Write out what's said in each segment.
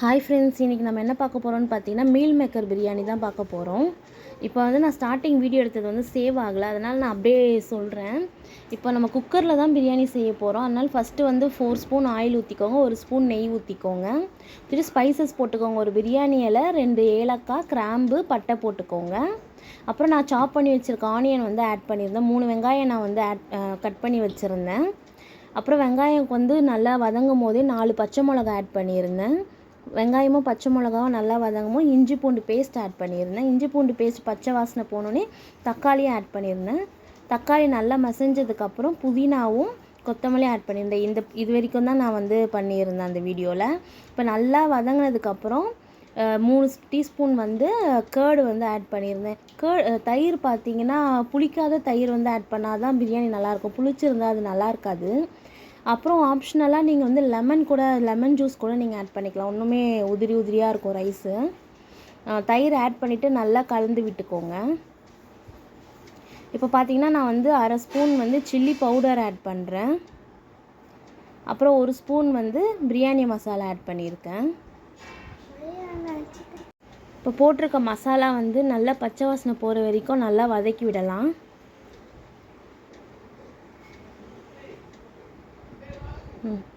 Hi friends, இன்றைக்கி நம்ம என்ன பார்க்க போகிறோம்னு பார்த்தீங்கன்னா மீல் மேக்கர் பிரியாணி தான் பார்க்க போகிறோம். இப்போ வந்து நான் ஸ்டார்டிங் வீடியோ எடுத்தது வந்து சேவ் ஆகலை, அதனால் நான் அப்படியே சொல்கிறேன். இப்போ நம்ம குக்கரில் தான் பிரியாணி செய்ய போகிறோம். அதனால் ஃபஸ்ட்டு வந்து 4 ஸ்பூன் ஆயில் ஊற்றிக்கோங்க, 1 ஸ்பூன் நெய் ஊற்றிக்கோங்க. திரு ஸ்பைசஸ் போட்டுக்கோங்க. ஒரு பிரியாணி இலை, 2 ஏலக்காய், கிராம்பு, பட்டை போட்டுக்கோங்க. அப்புறம் நான் சாப் பண்ணி வச்சுருக்க ஆனியன் வந்து ஆட் பண்ணியிருந்தேன். 3 வெங்காயம் நான் வந்து கட் பண்ணி வச்சுருந்தேன். அப்புறம் வெங்காயம் வந்து நல்லா வதங்கும் போதே 4 பச்சை மிளகா ஆட் பண்ணியிருந்தேன். வெங்காயமும் பச்சை மிளகாவும் நல்லா வதங்கும் இஞ்சி பூண்டு பேஸ்ட் ஆட் பண்ணியிருந்தேன். இஞ்சி பூண்டு பேஸ்ட் பச்சை வாசனை போனோடனே தக்காளியும் ஆட் பண்ணியிருந்தேன். தக்காளி நல்லா மசிஞ்சதுக்கப்புறம் புதினாவும் கொத்தமல்லி ஆட் பண்ணியிருந்தேன். இது வரைக்கும் தான் நான் வந்து பண்ணியிருந்தேன் அந்த வீடியோவில். இப்போ நல்லா வதங்கினதுக்கப்புறம் 3 டீஸ்பூன் வந்து கேர்டு வந்து ஆட் பண்ணியிருந்தேன். தயிர் பார்த்திங்கன்னா புளிக்காத தயிர் வந்து ஆட் பண்ணால் தான் பிரியாணி நல்லாயிருக்கும். புளிச்சிருந்தால் அது நல்லா இருக்காது. அப்புறம் ஆப்ஷனலாக நீங்கள் வந்து லெமன் ஜூஸ் கூட நீங்கள் ஆட் பண்ணிக்கலாம். ஒன்றுமே உதிரியாக இருக்கும் ரைஸு. தயிர் ஆட் பண்ணிவிட்டு நல்லா கலந்து விட்டுக்கோங்க. இப்போ பார்த்தீங்கன்னா நான் வந்து 1/2 ஸ்பூன் வந்து சில்லி பவுடர் ஆட் பண்ணுறேன். அப்புறம் 1 ஸ்பூன் வந்து பிரியாணி மசாலா ஆட் பண்ணியிருக்கேன். இப்போ போட்டிருக்க மசாலா வந்து நல்லா பச்சை வாசனை போகிற வரைக்கும் நல்லா வதக்கி விடலாம்.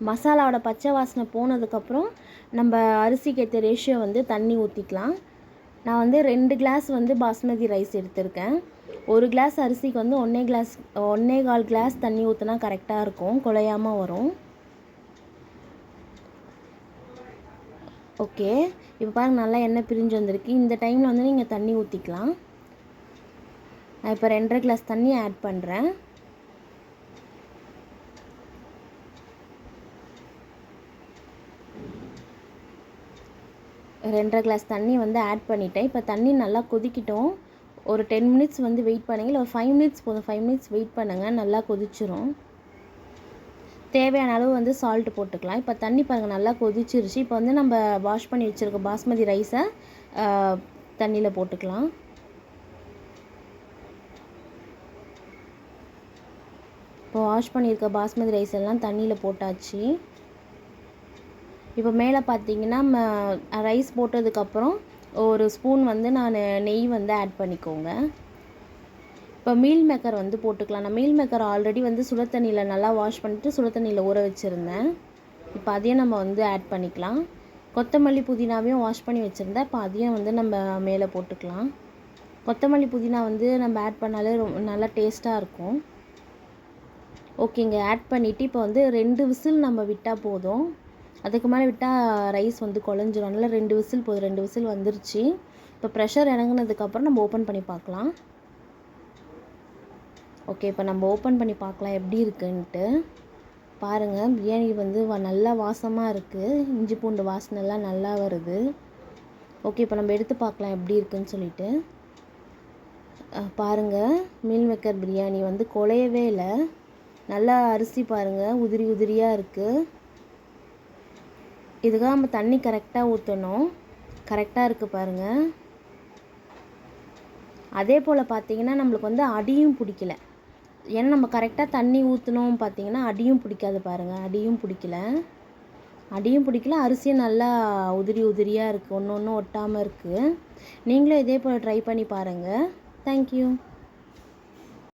மசாலாவோட பச்சை வாசனை போனதுக்கப்புறம் நம்ம அரிசிக்கு ஏற்ற ரேஷியோ வந்து தண்ணி ஊற்றிக்கலாம். நான் வந்து 2 கிளாஸ் வந்து பாஸ்மதி ரைஸ் எடுத்திருக்கேன். 1 கிளாஸ் அரிசிக்கு வந்து 1.25 கிளாஸ் தண்ணி ஊற்றினா கரெக்டாக இருக்கும், குழையாமல் வரும். ஓகே, இப்போ பாருங்கள் நல்லா எண்ணெய் பிரிஞ்சு வந்திருக்கு. இந்த டைமில் வந்து நீங்கள் தண்ணி ஊற்றிக்கலாம். நான் இப்போ 2.5 கிளாஸ் தண்ணி ஆட் பண்ணுறேன். ரெண்டரை கிளாஸ் தண்ணி வந்து ஆட் பண்ணிட்டேன். இப்போ தண்ணி நல்லா கொதிக்கிட்டோம். ஒரு 10 மினிட்ஸ் வந்து வெயிட் பண்ணுங்கள், இல்லை ஒரு 5 மினிட்ஸ் போதும். 5 மினிட்ஸ் வெயிட் பண்ணுங்கள், நல்லா கொதிச்சிரும். தேவையான அளவு வந்து சால்ட் போட்டுக்கலாம். இப்போ தண்ணி பாருங்கள் நல்லா கொதிச்சிருச்சு. இப்போ வந்து நம்ம வாஷ் பண்ணி வச்சுருக்க பாஸ்மதி ரைஸை தண்ணியில் போட்டுக்கலாம். இப்போ வாஷ் பண்ணியிருக்க பாஸ்மதி ரைஸ் எல்லாம் தண்ணியில் போட்டாச்சு. இப்போ மேலே பார்த்தீங்கன்னா ரைஸ் போட்டதுக்கப்புறம் 1 ஸ்பூன் வந்து நான் நெய் வந்து ஆட் பண்ணிக்கோங்க. இப்போ மீல் மேக்கர் வந்து போட்டுக்கலாம். நான் மீல் மேக்கர் ஆல்ரெடி வந்து சுட தண்ணியில் நல்லா வாஷ் பண்ணிவிட்டு சுட தண்ணியில் ஊற வச்சுருந்தேன். இப்போ அதையும் நம்ம வந்து ஆட் பண்ணிக்கலாம். கொத்தமல்லி புதினாவையும் வாஷ் பண்ணி வச்சுருந்தேன். இப்போ அதையும் வந்து நம்ம மேலே போட்டுக்கலாம். கொத்தமல்லி புதினா வந்து நம்ம ஆட் பண்ணாலே நல்லா டேஸ்ட்டாக இருக்கும். ஓகேங்க, ஆட் பண்ணிவிட்டு இப்போ வந்து 2 விசில் நம்ம விட்டால் போதும். அதுக்கு மேலே விட்டால் ரைஸ் வந்து குழஞ்சிரும். அதனால் 2 விசில் போதும். 2 விசில் வந்துருச்சு. இப்போ ப்ரெஷர் இறங்குனதுக்கப்புறம் நம்ம ஓப்பன் பண்ணி பார்க்கலாம். ஓகே, இப்போ நம்ம ஓப்பன் பண்ணி பார்க்கலாம் எப்படி இருக்குன்ட்டு. பாருங்கள், பிரியாணி வந்து நல்லா வாசமாக இருக்குது. இஞ்சி பூண்டு வாசனைலாம் நல்லா வருது. ஓகே, இப்போ நம்ம எடுத்து பார்க்கலாம் எப்படி இருக்குன்னு சொல்லிட்டு. பாருங்கள், மீல் மேக்கர் பிரியாணி வந்து குழையவே இல்லை. நல்லா அரிசி பாருங்கள் உதிரியாக இருக்குது. இதுக்காக நம்ம தண்ணி கரெக்டாக ஊற்றணும். கரெக்டாக இருக்குது பாருங்கள். அதே போல் பார்த்திங்கன்னா நம்மளுக்கு வந்து அடியும் பிடிக்கல. ஏன்னா நம்ம கரெக்டாக தண்ணி ஊற்றணும் பார்த்திங்கன்னா அடியும் பிடிக்காது பாருங்கள். அடியும் பிடிக்கல. அரிசியும் நல்லா உதிரியாக இருக்குது. ஒன்று ஒட்டாமல் இருக்குது. நீங்களும் இதே போல் ட்ரை பண்ணி பாருங்கள். தேங்க்யூ.